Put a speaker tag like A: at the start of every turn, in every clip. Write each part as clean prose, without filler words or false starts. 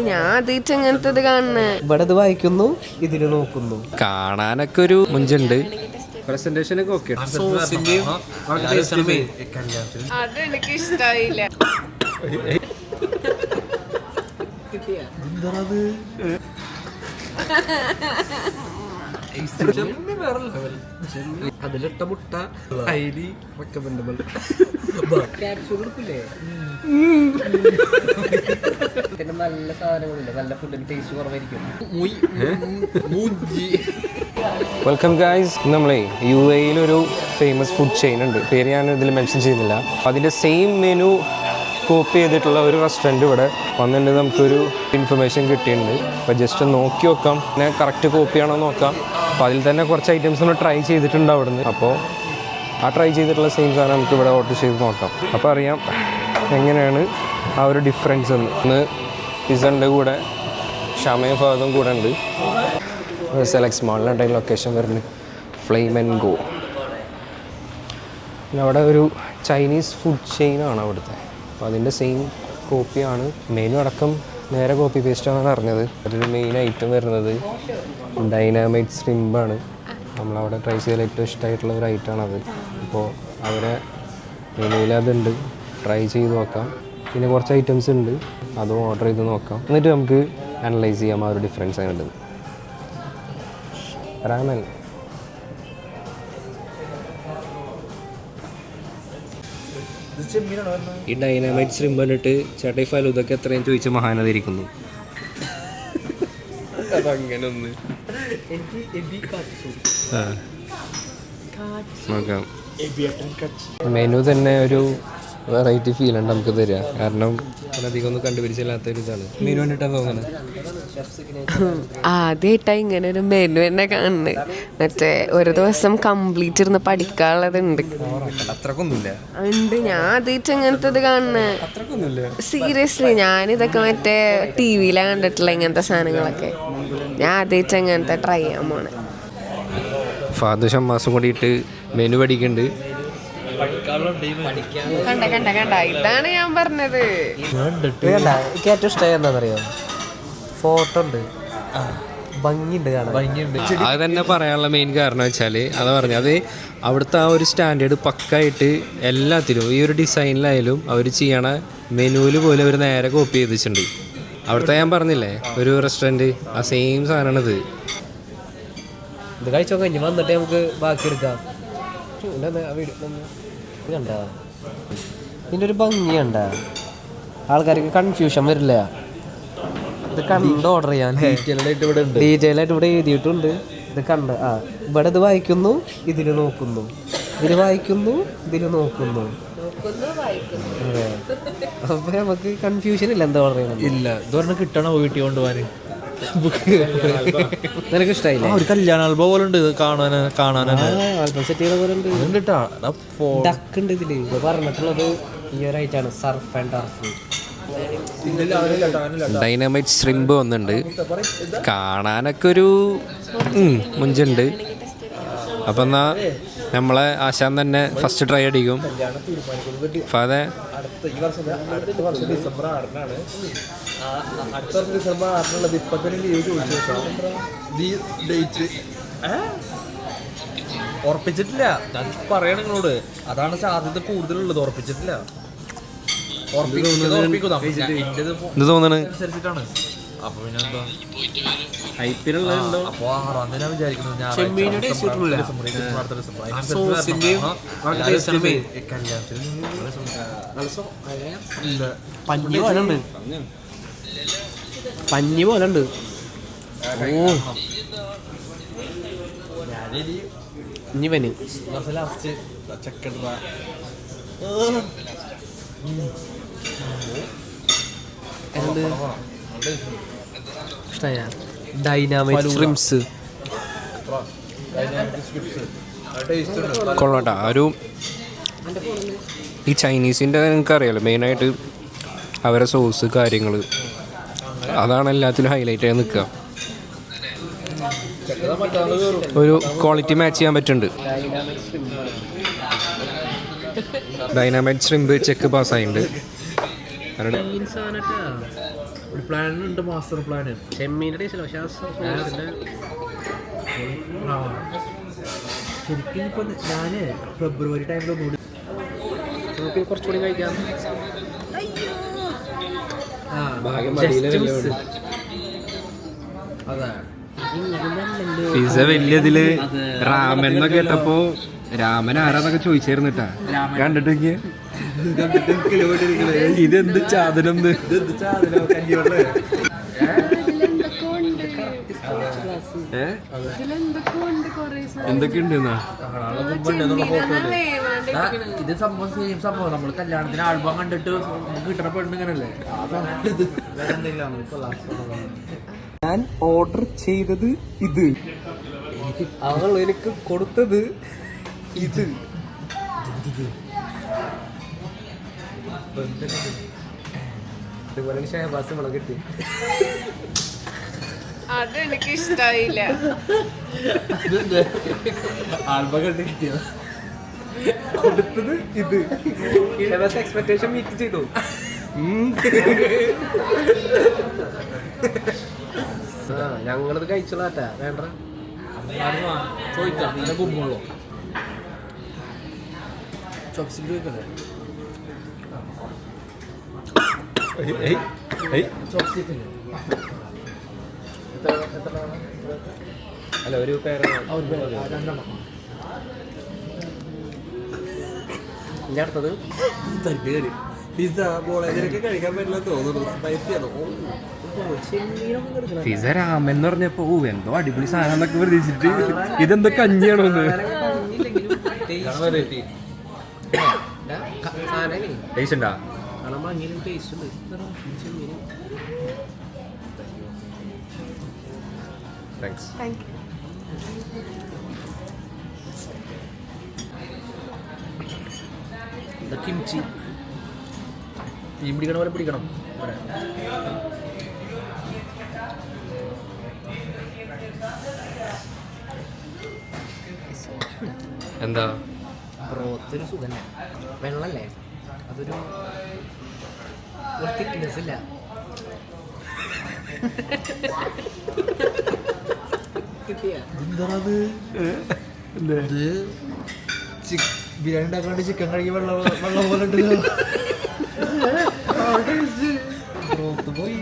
A: ഞാൻ ആദ്യമായിട്ട് അങ്ങനത്തെ കാണുന്നു.
B: ഇവിടെ ഇത് വായിക്കുന്നു, ഇതില് നോക്കുന്നു.
C: കാണാനൊക്കെ ഒരു മുഞ്ചുണ്ട്. പ്രസന്റേഷൻ ഒക്കെ ഓക്കെ.
A: അതെനിക്ക് ഇഷ്ടായില്ല.
B: അതിലിട്ട മുട്ട അരി റെക്കമെൻഡബിൾ. പിന്നെ നല്ല സാധനങ്ങളില്ല, നല്ല ഫുഡിന് ടേസ്റ്റ് കുറവായിരിക്കും.
C: Welcome guys. നമ്മളെ UAE ഒരു ഫേമസ് ഫുഡ് ചെയിൻ ഉണ്ട്, പേര് ഞാൻ ഇതിൽ മെൻഷൻ ചെയ്യുന്നില്ല. അതിൻ്റെ സെയിം മെനു കോപ്പി ചെയ്തിട്ടുള്ള ഒരു റെസ്റ്റോറൻറ്റ് ഇവിടെ വന്നിട്ട് നമുക്കൊരു ഇൻഫർമേഷൻ കിട്ടിയിട്ടുണ്ട്. അപ്പോൾ ജസ്റ്റ് നോക്കി നോക്കാം, പിന്നെ കറക്റ്റ് കോപ്പിയാണോ നോക്കാം. അപ്പോൾ അതിൽ തന്നെ കുറച്ച് ഐറ്റംസ് നമ്മൾ ട്രൈ ചെയ്തിട്ടുണ്ട് അവിടുന്ന്. അപ്പോൾ ആ ട്രൈ ചെയ്തിട്ടുള്ള സെയിം സാധനം നമുക്ക് ഇവിടെ ഓർഡർ ചെയ്ത് നോക്കാം. അപ്പോൾ അറിയാം എങ്ങനെയാണ് ആ ഒരു ഡിഫറൻസ് എന്ന്. ഇന്ന് പിസ്സൻ്റെ കൂടെ ഷമയും ഫാദും കൂടെ ഉണ്ട്. സെലക്ട് മാളിലുണ്ട് ലൊക്കേഷൻ വരുന്നത്, ഫ്ലെയിം ആൻഡ് ഗോ. പിന്നെ അവിടെ ഒരു ചൈനീസ് ഫുഡ് ചെയിനാണ് അവിടുത്തെ. അപ്പോൾ അതിൻ്റെ സെയിം കോപ്പിയാണ്. മെനു അടക്കം നേരെ കോപ്പി പേസ്റ്റാണെന്ന് അറിഞ്ഞത്. അതിൽ മെയിൻ ഐറ്റം വരുന്നത് ഡൈനാമൈറ്റ് ശ്രിമ്പാണ്. നമ്മളവിടെ ട്രൈ ചെയ്തതിൽ ഏറ്റവും ഇഷ്ടമായിട്ടുള്ള ഒരു ഐറ്റമാണത്. അപ്പോൾ അവരെ മെനുവിൽ അതുണ്ട്, ട്രൈ ചെയ്ത് നോക്കാം. പിന്നെ കുറച്ച് ഐറ്റംസ് ഉണ്ട്, അതും ഓർഡർ ചെയ്ത് നോക്കാം. എന്നിട്ട് നമുക്ക് അനലൈസ് ചെയ്യാം ആ ഒരു ഡിഫറൻസ് അങ്ങനെ ഉണ്ട്. റാമൻ ഈ ഡൈനാമൈറ്റ് ശ്രിമ്പ് കണ്ടിട്ട് ചേട്ടായി ഫലൂദൊക്കെ എത്രയും ചോദിച്ച മഹാനതിരിക്കുന്നു. അതങ്ങനെ ഒന്ന് നോക്കാം. മെനു തന്നെ ഒരു വെറൈറ്റി ഫീലാണ് നമുക്ക് തരിക. കാരണം അധികം ഒന്നും കണ്ടുപിടിച്ചില്ലാത്തൊരു ഇതാണ്. മെനു കണ്ടിട്ടാണ് തോന്നുന്നത്.
A: ആദ്യമായിട്ടാണ് ഇങ്ങനെ ഒരു മെനു തന്നെ കാണുന്നത്. മറ്റേ ഒരു ദിവസം കംപ്ലീറ്റ് ഇരുന്ന് പഠിക്കാനുള്ളതുണ്ട്.
C: അത്രക്കൊന്നുമില്ല
A: ഉണ്ട്. ഞാൻ ആദ്യമായിട്ട് അങ്ങനത്തെ കാണുന്നത്. സീരിയസ്ലി ഞാനിതൊക്കെ മറ്റേ TV-ലാണ് കണ്ടിട്ടുള്ള ഇങ്ങനത്തെ സാധനങ്ങളൊക്കെ. ഞാൻ ആദ്യമായിട്ട് അങ്ങനത്തെ ട്രൈ ചെയ്യാൻ പോണേ.
C: ഫാദു ഷമ്മാസും കൂടിയിട്ട് മെനു പഠിക്കുന്നുണ്ട്.
A: കണ്ട കണ്ട കണ്ട ഇതാണ് ഞാൻ പറഞ്ഞത്.
B: എനിക്ക് ഏറ്റവും ഇഷ്ടമായി എന്താണെന്നറിയോ? ഫോട്ടോ ഉണ്ട്, ഭംഗിയുണ്ട് കാണാൻ.
C: അത് തന്നെ പറയാനുള്ള മെയിൻ കാരണം വെച്ചാൽ അത് പറഞ്ഞത് അവിടുത്തെ ആ ഒരു സ്റ്റാൻഡേർഡ് പക്കായിട്ട് എല്ലാത്തിലും ഈ ഒരു ഡിസൈനിലായാലും അവർ ചെയ്യണ മെനുവിൽ പോലും അവർ നേരെ കോപ്പി ചെയ്തിട്ടുണ്ട്. അവിടുത്തെ ഞാൻ പറഞ്ഞില്ലേ ഒരു റെസ്റ്റോറൻറ്റ്, ആ സെയിം സാധനമാണിത്.
B: ഇത് കഴിച്ചോ, കഴിഞ്ഞ് വന്നിട്ട് നമുക്ക് ബാക്കി എടുക്കാം. കണ്ട ഇതിൻ്റെ ഒരു ഭംഗി കണ്ട, ആൾക്കാർക്ക് കൺഫ്യൂഷൻ വരില്ല. ഇത് കണ്ട് ഓർഡർ ചെയ്യാൻ ഡീറ്റെയിൽ ആയിട്ട് ഇവിടെ എഴുതിയിട്ടുണ്ട്. ഇത് കണ്ട് ഇവിടെ ഇത് വായിക്കുന്നു, ഇതിൽ നോക്കുന്നു, ഇതിൽ വായിക്കുന്നു, ഇതിൽ നോക്കുന്നു. അതെ, അപ്പൊ നമുക്ക് കൺഫ്യൂഷൻ ഇല്ല എന്താ ഓർഡർ ചെയ്യണം.
D: ഇല്ല ഇതൊരെണ്ണം കിട്ടണോ വീട്ടിൽ കൊണ്ടുപോകാൻ.
B: നിനക്ക് ഇഷ്ടമായില്ല?
D: ഒരു കല്യാണ ആൽബം പോലെ ഉണ്ട് കാണാൻ
B: സെറ്റ് ചെയ്ത പോലെ ഉണ്ട്.
D: ഡക്ക്
B: ഉണ്ട് ഇതില്. ഇത് പറഞ്ഞിട്ടുള്ളത് ഈ ഒരു ഐറ്റാണ്, surf and turf.
C: Dynamite shrimp വന്നിട്ടുണ്ട്. കാണാനൊക്കെ ഒരു മുഞ്ചുണ്ട്. അപ്പം എന്നാൽ നമ്മളെ ആശാൻ തന്നെ ഫസ്റ്റ് ട്രൈ അടിക്കും. ഫാദേ
D: അടുത്ത വർഷം ഡിസംബർ 6-നാണ്. അടുത്ത വർഷം ഡിസംബർ 6-നുള്ളത്. ഇപ്പം തന്നെ ലീവ് ചോദിച്ചു ഡേറ്റ് ഉറപ്പിച്ചിട്ടില്ല. ഞാൻ പറയണ നിങ്ങളോട്, അതാണ് സാധ്യത കൂടുതലുള്ളത്. ഉറപ്പിച്ചിട്ടില്ല.
C: ഇത് തോന്നണ്
D: അനുസരിച്ചിട്ടാണ്. അപ്പൊ പിന്നെ എന്താ
C: ഹൈപ്പിലുള്ളതുണ്ടോ?
D: അപ്പൊ 6-ാം തീയതി വിചാരിക്കുന്നത്.
B: പഞ്ഞി പോലെ ഉണ്ട്, പഞ്ഞി പോലെ ഉണ്ട്. ഇനി പനി
D: ലാസ്റ്റ് ചക്കട
B: ഇഷ്ടമായ ഡൈനാമൈറ്റ് ശ്രിംപ്സ്
C: കൊള്ളാട്ടാ. ഒരു ഈ ചൈനീസിൻ്റെ നിങ്ങൾക്കറിയാലോ മെയിനായിട്ട് അവരെ സോസ് കാര്യങ്ങൾ അതാണ് എല്ലാത്തിലും ഹൈലൈറ്റ് ആയി നിൽക്കുക. ഒരു ക്വാളിറ്റി മാച്ച് ചെയ്യാൻ പറ്റുന്നുണ്ട്. ഡൈനാമൈറ്റ് ശ്രിമ്പ് ചെക്ക് പാസ്സായിട്ടുണ്ട്.
D: ഒരു പ്ലാൻ ഉണ്ട്, മാസ്റ്റർ പ്ലാൻ.
B: ചെമ്മീൻ്റെ ടേസ്റ്റ് പക്ഷേ
D: ശരിക്കും ഇപ്പൊ ഞാന് ഫെബ്രുവരി ടൈമിലൊന്നും
B: നമുക്ക് കുറച്ചുകൂടി കഴിക്കാം.
D: അതെ.
C: പിസ വലിയതില് രാമൻ എന്നൊക്കെ കേട്ടപ്പോ രാമൻ ആരാന്നൊക്കെ ചോദിച്ചായിരുന്നു കേട്ടാ. കണ്ടിട്ട് ഇതെന്ത് സാധനം, എന്തൊക്കെയുണ്ട്
D: ഇത് സംഭവം സെയിം സംഭവം. നമ്മള് കല്യാണത്തിന് ആൽബം കണ്ടിട്ട് കിട്ടണ പെണ്ണ് ഇങ്ങനല്ലേ.
C: ഞാൻ ഓർഡർ ചെയ്തത് ഇത്,
B: അവൾ എനിക്ക് കൊടുത്തത്
C: ഇത്.
B: ഇതുപോലെ ഷഹബാസ് മുളക് കിട്ടി.
A: അതെനിക്ക് ഇഷ്ടായില്ല.
D: ആൽബം കണ്ട് കിട്ടിയത്
B: കൊടുത്തത് ഇത്. ഷഹബാസ് എക്സ്പെക്ടേഷൻ മീറ്റ് ചെയ്തു. ഞങ്ങളത് കഴിച്ചോളാട്ടാ. വേണ്ട
D: ചോദിക്കാം. പിന്നെ കുമ്പുള്ളൂ ചോപ്സിൽ ചോദിക്കല്ലേ. ചോപ്സിക്കില്ലേ
C: അല്ല ഒരു പേര്
D: രണ്ടെണ്ണം.
B: ഇനി അടുത്തത്
D: തരിപ്പേര് പിസ്സ ബോളേജൊക്കെ കഴിക്കാൻ പറ്റില്ല തോന്നുന്നു. സ്പൈസിയാണോ?
C: പിസ രാമൻ എന്ന് പറഞ്ഞപ്പോ എന്തോ അടിപൊളി സാധനം എന്നൊക്കെ പ്രതീക്ഷിച്ചിട്ട് ഇതെന്തോ കഞ്ഞിയാണോ ഒന്ന്. ടേസ്റ്റ് ഉണ്ടാ?
B: ടേസ്റ്റ് ഉണ്ട്.
C: താങ്ക്സ്.
D: കിംചി മീൻ പിടിക്കണ പോലെ പിടിക്കണം.
C: എന്താ
B: ബ്രോത്തൊരു സുഖല്ലേ, വെള്ളല്ലേ, അതൊരു തിക്നെസ് ഇല്ല.
D: എന്താണത്? ബിരിയാണി ഉണ്ടാക്കാണ്ട് ചിക്കൻ കഴുകി വെള്ളം പോലെ ഉണ്ടല്ലോ.
B: ബ്രോത്ത് പോയി.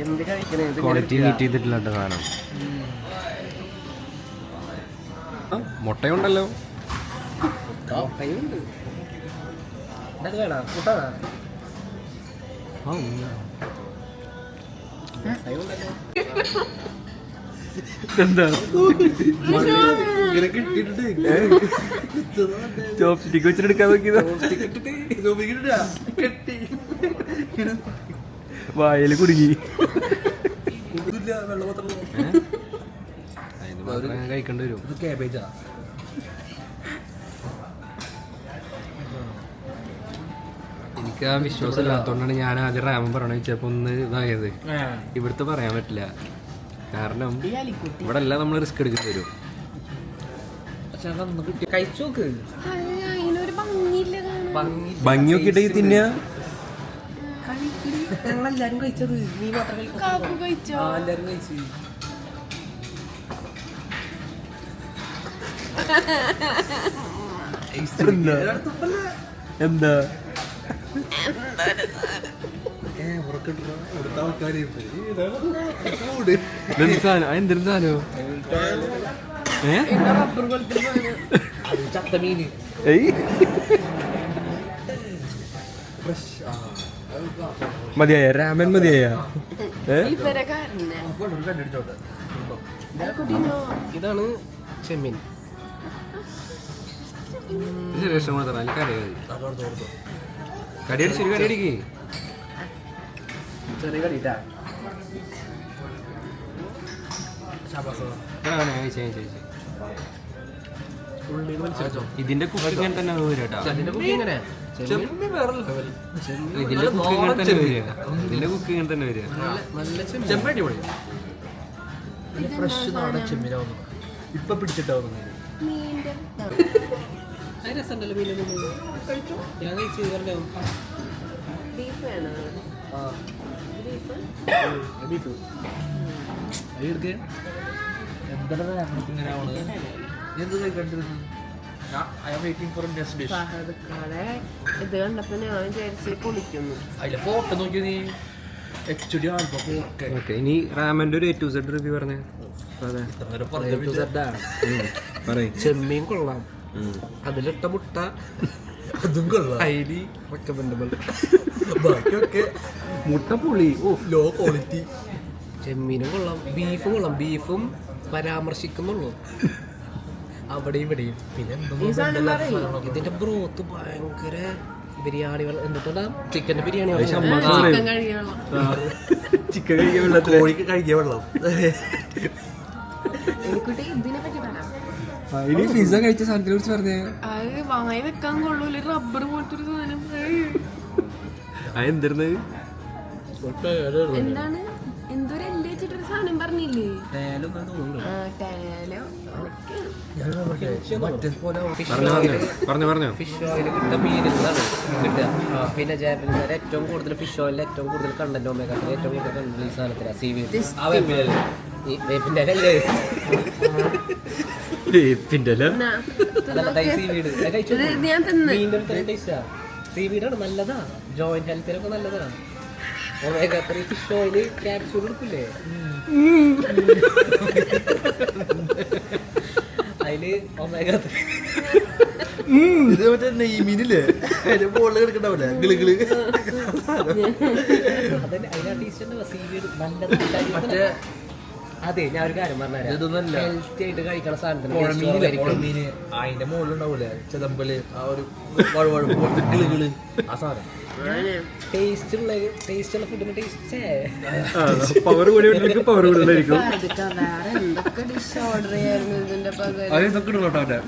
B: എന്ത് കഴിക്കണേ?
C: ക്വാളിറ്റി മീറ്റ് ചെയ്തിട്ടില്ല സാധനം. മുട്ടയുണ്ടല്ലോ.
B: മുട്ടയുണ്ട്. ഇതൊക്കെ വേണം കൂട്ടാ.
C: എന്താ
D: ഇങ്ങനെ കിട്ടിട്ട്
C: ചോപ്സ്റ്റിക്ക് വെച്ചിട്ടെടുക്കാൻ നോക്കിയതാ.
D: കെട്ടി
C: വായല് കുടുങ്ങി.
D: വെള്ളപത്രം
C: കഴിക്കേണ്ടി വരും.
D: ഇത് കാബേജാ.
C: എനിക്ക് ആ വിശ്വാസം ഇല്ലാത്തതുകൊണ്ടാണ് ഞാൻ ആദ്യം റാമൻ പറയണ വെച്ചപ്പോ ഒന്ന് ഇതായത്. ഇവിടുത്തെ പറയാൻ പറ്റില്ല, കാരണം ഇവിടെ എല്ലാം നമ്മൾ റിസ്ക് എടുക്കേണ്ടി വരും.
B: കഴിച്ചു നോക്ക്.
A: അതിനൊരു ഭംഗിയില്ല കാണാൻ.
C: ഭംഗി നോക്കിയിട്ട് തിന്നാ.
B: ഞങ്ങളെല്ലാരും കഴിച്ചത്, നീ മാത്രം കഴിച്ചു.
A: കാപ്പു കഴിച്ചോ?
B: എല്ലാരും കഴിച്ചു.
C: എന്താ എന്തൊരു സാധനം?
B: ചത്തമീന്
C: മതിയായ രാമൻ മതിയായ.
A: ഇവരക്കാരനെ
B: ഇതാണ് ചെമ്മീൻ.
C: കടിയടിച്ച് കടിയടിക്ക്.
B: ചെറിയ കടിയിട്ടാ.
C: ഇതിന്റെ കുക്ക് ഇങ്ങനെ തന്നെ വരും കേട്ടോ.
B: ഇതിന്റെ കുക്ക് ഇങ്ങനെ
C: ഇതിന്റെ കുക്ക് ഇങ്ങനെ തന്നെ വരിക. ഇതിന്റെ കുക്ക് ഇങ്ങനെ തന്നെ വരിക.
B: നല്ല
D: ചെമ്മടി പൊളി ഫ്രഷ് നാടൻ ചെമ്മീനാവുന്നു. ഇപ്പൊ പിടിച്ചിട്ടാവുന്നു.
A: മീൻ്റെ
B: രസമുണ്ടല്ലോ മീനൊന്നും ഞാൻ കഴിച്ചു പറഞ്ഞോ.
A: ബീഫ് വേണോ?
B: ആ
A: ബീഫ്
B: ബീഫ്
D: എന്താണ് എന്ത് കഴിക്കണ്ടിരുന്നു? I am waiting for next dish.
A: ഫഹദ്ക്കാടെ ഇത് കണ്ടപ്പോൾ ഞാൻ വിചാരിച്ച് പൊളിക്കുന്നു.
D: അതിലെ ഫോട്ടോ നോക്കി നീ HD ആൽബം ഫോട്ടോ.
C: ഓക്കെ, ഇനി റാമൻ്റെ ഒരു A to Z റിവ്യൂ പറഞ്ഞേ. അതെ പറയും.
B: ചെമ്മീൻ കൊള്ളാം, അതിലിട്ട മുട്ട
D: അതും കൊള്ളാം.
B: Highly recommendable.
D: ബാക്കിയൊക്കെ
B: മുട്ട പുളി
D: ലോ ക്വാളിറ്റി.
B: ചെമ്മീനും കൊള്ളാം, ബീഫും കൊള്ളാം. ബീഫും പരാമർശിക്കുന്നുള്ളൂ അവിടെയും ഇവിടെയും. പിന്നെ
A: ഈ സാധനം പറയും.
B: ഇതിന്റെ ബ്രോത്ത് ഭയങ്കര ബിരിയാണി എന്നിട്ടാ ചിക്കന്റെ ബിരിയാണി
A: ചിക്കൻ കഴിക്കണം.
D: ചിക്കൻ കഴിക്കാൻ വെള്ളം, കോഴിക്ക് കഴിക്കാൻ വെള്ളം.
A: എനിക്കിട്ട് ഇതിനെ പറ്റി പറയാം.
B: ഇനി പിസ്സ കഴിച്ച സാധനത്തിനെ കുറിച്ച് പറഞ്ഞേ.
A: അത് വാങ്ങി വെക്കാൻ കൊള്ളൂല, റബ്ബർ പോലത്തെ ഒരു സാധനം.
C: എന്തിരുന്നത്?
A: എന്താണ് എന്തൊരു എന്റെ വെച്ചിട്ടൊരു സാധനം പറഞ്ഞില്ലേ? ടാലോ
C: പറഞ്ഞോ.
B: ഫിഷ് ഓയിൽ കിട്ടുന്ന മീനുകളാണ് കിട്ടുക. പിന്നെ ജാപ്പനീസ് ഏറ്റവും കൂടുതൽ ഫിഷ് ഓയിലിൽ ഏറ്റവും കൂടുതൽ കണ്ടന്റ് ഒമേഗ-3 ഏറ്റവും കൂടുതൽ കണ്ടന്റ് ഈ സാധനത്തിലാണ്. സീവീഡ് ഈ വേപ്പിന്റെ അല്ലേ സീവീഡ്
A: ഞാൻ തിന്ന്.
B: മീനിന്റെ ടേസ്റ്റാ. സീവീഡാണ് നല്ലതാ, ജോയിന്റ് ഹെൽത്തിനൊക്കെ നല്ലതാണ്. ഒമേഗ-3 ഫിഷ് ഓയിൽ ക്യാപ്സ്യൂൾ എടുക്കില്ലേ, അതില് ഒമേഗ-3
D: ഇത് മറ്റേ നെയ്മീനില്ലേ, അതിന്റെ മുകളിൽ കിടക്കണ്ടാവില്ലേ ഗിളിഗിളി.
B: അതിന്റെ ടേസ്റ്റ് സീവീഡ് നല്ലത്. മറ്റേ അതെ, ഞാൻ ഒരു കാര്യം പറഞ്ഞുതരാം. ഹെൽത്തി ആയിട്ട് കഴിക്കണ സാധനത്തിന്
D: മീന് അതിന്റെ മുകളിലുണ്ടാവൂലേ ചെതമ്പല്, ആ ഒരു വഴുവഴുപ്പ് ഗിളിഗിളി, ആ സാധനം
B: ടേസ്റ്റ് ഉള്ള ഫുഡിന് ടേസ്റ്റ്
C: പവർ കൂടി പവർ കൂടുതലായിരിക്കും.
A: വേറെ എന്തൊക്കെ ഡിഷ് ഓർഡർ ചെയ്യായിരുന്നു ഇതിന്റെ പകരം.
D: അത് ഇതൊക്കെ ഇടുള്ളൂ അവന്റെ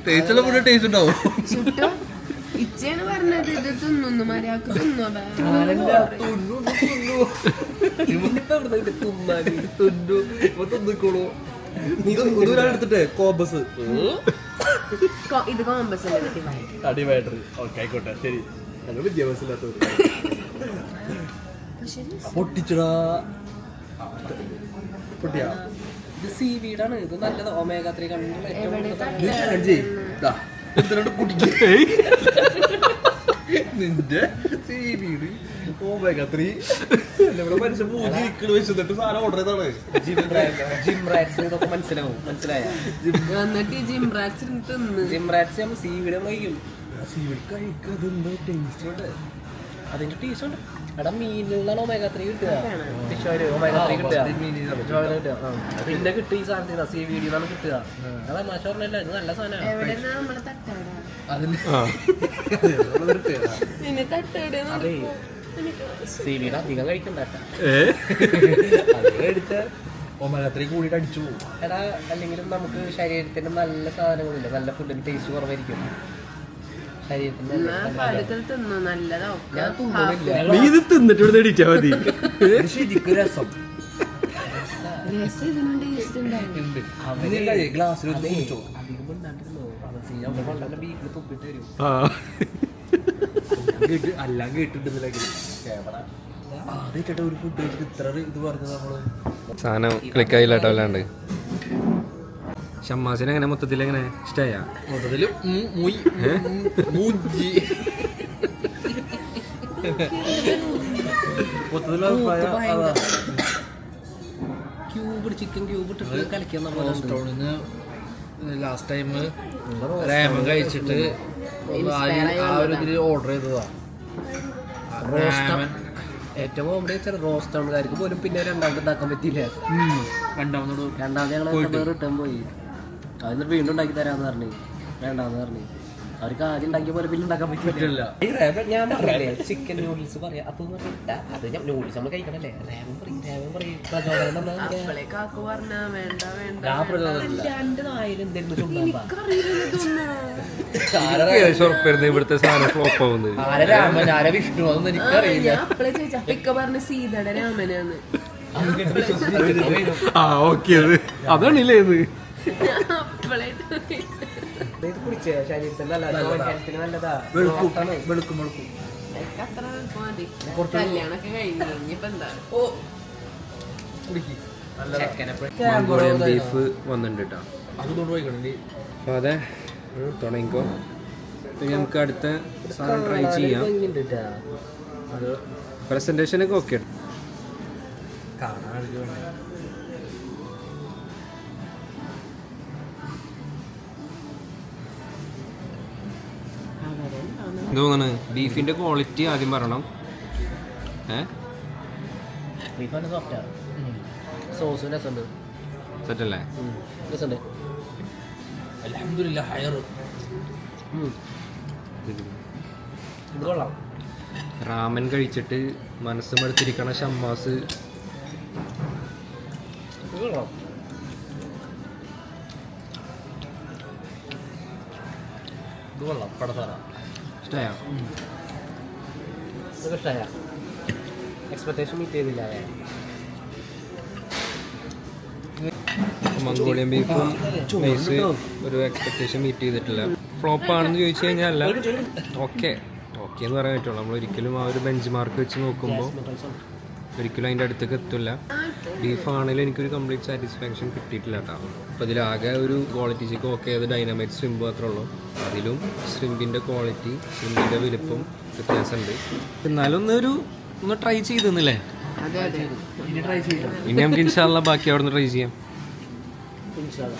D: ടേസ്റ്റ് ഉള്ള ഫുഡ് ടേസ്റ്റ് ഉണ്ടാവും.
A: ചുട്ടോ ഇച്ചയാണ് പറഞ്ഞത് ഇത് തിന്നു മര്യാദക്ക് തിന്നോ.
D: തിന്നിക്കോളൂ. എടുത്തിട്ടേ കോമ്പസ്
A: ഇത് കോമ്പസ്
D: അടി ബാറ്ററി. ഓക്കെ ആയിക്കോട്ടെ, ശരി. ഞങ്ങൾ വിദ്യാഭ്യാസമില്ലാത്തവർ പൊട്ടിച്ചടാ പൊട്ടിയാ.
B: ഇത് സീവീഡാണ്, ഇത് നല്ലത്. ഒമേഗ-3
D: നിന്റെ സീവീഡ് ഒമേഗ-3 മനുഷ്യൻ മൂന്ന് വീക്കിൾ വെച്ചിട്ട് സാധനം ഓർഡർ ചെയ്താണ്.
B: ജിം റാറ്റ്സ് ഇതൊക്കെ മനസ്സിലായ
A: എന്നിട്ട് ജിം റാറ്റ്സ് തിന്ന്.
B: ജിം റാറ്റ്സ് നമ്മൾ സീവീഡ് കഴിക്കും.
D: സീവീഡ് കഴിക്കുന്നത് ടേസ്റ്റ് ഉണ്ട്,
B: അതിന്റെ ടേസ്റ്റ് ഉണ്ട്. എടാ മീനിലാണ് ഒമേഗ-3 കിട്ടുക, ഫിഷ് ഓയിൽ ഒമേഗ-3 കിട്ടുക, പിന്നെ കിട്ടുക ഈ സാധനത്തിന് സീവീഡിന്നാണ് കിട്ടുക. അതാ മാഷ പറഞ്ഞല്ല, ഇത് നല്ല സാധനമാണ്.
A: എവിടെന്നാ നമ്മളെ തട്ടാടാ? പിന്നെ തട്ടാടെ
B: അതെ, സീവീഡ് അധികം കഴിക്കണ്ട.
D: എടുത്ത് ഒമേഗ-3 കൂടിയിട്ട് അടിച്ചു പോകും.
B: എടാ അല്ലെങ്കിലും നമുക്ക് ശരീരത്തിന് നല്ല സാധനങ്ങളില്ല, നല്ല ഫുഡിന് ടേസ്റ്റ് കുറവായിരിക്കും ശരീരത്തിന്.
A: തിന്നു നല്ലതാ.
C: നീ ഇത് തിന്നിട്ട് ഇവിടെ എണീറ്റാ മതി.
D: ശരിക്കും രസം
A: ഇതിനും ടേസ്റ്റ് ഉണ്ടായിരുന്നു.
D: ഗ്ലാസ്സിൽ കുടിച്ചോ.
B: അധികം ഉണ്ടാണ്ടിരുന്നോ ബീഫിൽ തുപ്പിട്ട് വരും.
D: എല്ലാം കേട്ടിട്ടുണ്ടെങ്കിൽ ക്യാമറ ആദ്യമായിട്ട് ഒരു ഫുഡ് കഴിച്ചിട്ട് ഇത്ര ഇത് പറഞ്ഞത് നമ്മള്
C: സാധനം ക്ലിക്കായില്ല കേട്ടോ. അല്ലാണ്ട് ഷമ്മാസിന് എങ്ങനെ മൊത്തത്തിൽ എങ്ങനെ ഇഷ്ടമായ?
D: മൊത്തത്തില് മൂഞ്ചി മൊത്തത്തില്
B: ക്യൂബ് ചിക്കൻ ക്യൂബ് ഇട്ടിട്ട് കളിക്കുന്ന പോലെ.
D: ലാസ്റ്റ് ടൈം രാമൻ കഴിച്ചിട്ട് ആ ഒരു ഇതിൽ ഓർഡർ ചെയ്തതാ.
B: ഏറ്റവും കോമഡി വെച്ചാൽ റോസ്റ്റ് ആൾക്കാർക്ക് പോലും പിന്നെ രണ്ടാമത് ഉണ്ടാക്കാൻ പറ്റിയില്ല. രണ്ടാമത് ഞങ്ങൾ റിട്ടേൺ പോയി. അതിന് വീണ്ടും ഉണ്ടാക്കി തരാമെന്ന് പറഞ്ഞു. വേണ്ടാന്ന് പറഞ്ഞു. അവർക്ക് ആദ്യം ഉണ്ടാക്കിയ പോലെ പിന്നെ ഉണ്ടാക്കാൻ പറ്റില്ല. ഞാൻ പറഞ്ഞില്ലേ ചിക്കൻ നൂഡിൽസ് പറയാം. അപ്പൊ അത് ഞാൻ നൂഡിൽസ് നമ്മൾ കഴിക്കണല്ലേ. രേവൻ പറയും
C: ഇവിടുത്തെ സാധനം ഫ്ലോപ്പ് ആവുന്നത്.
D: ആരെ വിഷ്ണു അതൊന്നും എനിക്കറിയില്ല.
A: പറഞ്ഞ സീതയുടെ രാമനാന്ന്.
C: ആ ഓക്കെ, അതാണില്ലേ ഇത്.
B: ഇത് കുടിച്ചേ ശരീരത്തിന് നല്ലതാ.
D: വെളുക്കും
A: കല്യാണൊക്കെ കഴിഞ്ഞു ഇനിയിപ്പോ എന്താ
C: മംഗോളിയൻ ബീഫ് വന്നിട്ടുണ്ട് കേട്ടോ.
D: അത് കൊണ്ടുപോയിക്കണം
C: അപ്പോൾ അതെ തുടങ്ങിക്കോ. ഇപ്പം നമുക്ക് അടുത്ത സാധനം ട്രൈ ചെയ്യാം.
D: അത്
C: പ്രസൻറ്റേഷനൊക്കെ ഓക്കെ.
D: കാണാൻ
C: എന്ത് തോന്നുന്നു? ബീഫിൻ്റെ ക്വാളിറ്റി ആദ്യം പറയണം.
B: സോസ് രസമുണ്ട്.
C: സെറ്റല്ലേ?
B: രസമുണ്ട്.
D: അൽഹംദുലില്ലാ ഹയർ.
B: ഇത് കൊള്ളാം.
C: റാമൻ കഴിച്ചിട്ട് മനസ്സ് മടുത്തിരിക്കണ ഷമ്മാസ്.
B: ഇത് കൊള്ളാം.
D: ഇത് കൊള്ളാം. പടസാറ
C: ഇഷ്ടമായോ?
B: ഇതൊക്കെ ഇഷ്ടമായ എക്സ്പെക്ടേഷൻ മീറ്റ് ചെയ്തില്ല.
C: മംഗോളിയൻ ബീഫും നൈസ്. ഒരു എക്സ്പെക്ടേഷൻ മീറ്റ് ചെയ്തിട്ടില്ല. ഫ്ലോപ്പ് ആണെന്ന് ചോദിച്ചു കഴിഞ്ഞാൽ അല്ല, ഓക്കെ എന്ന് പറയാൻ പറ്റുള്ളൂ. നമ്മൾ ഒരിക്കലും ആ ഒരു ബെഞ്ച് മാർക്ക് വെച്ച് നോക്കുമ്പോൾ ഒരിക്കലും അതിൻ്റെ അടുത്തേക്ക് എത്തില്ല. ബീഫാണെങ്കിലും എനിക്കൊരു കംപ്ലീറ്റ് സാറ്റിസ്ഫാക്ഷൻ കിട്ടിയിട്ടില്ല കേട്ടോ. അപ്പോൾ ഇതിലാകെ ഒരു ക്വാളിറ്റി ചെക്ക് ഓക്കെ അത് ഡൈനാമൈറ്റ് സ്ട്രിമ്പ് മാത്രമേ ഉള്ളൂ. അതിലും സ്ട്രിമ്പിൻ്റെ ക്വാളിറ്റി, സ്ട്രിമ്പിൻ്റെ വലിപ്പം വ്യത്യാസമുണ്ട്. എന്നാലും ഒന്ന് ട്രൈ ചെയ്തെന്നില്ലേ?
B: ഇനി ട്രൈ ചെയ്യാം.
C: ഇനി നമുക്ക് ഇൻഷാല്ലാ ബാക്കി അവിടെ നിന്ന് ട്രൈ ചെയ്യാം.
B: ഇൻഷാല്ലാ.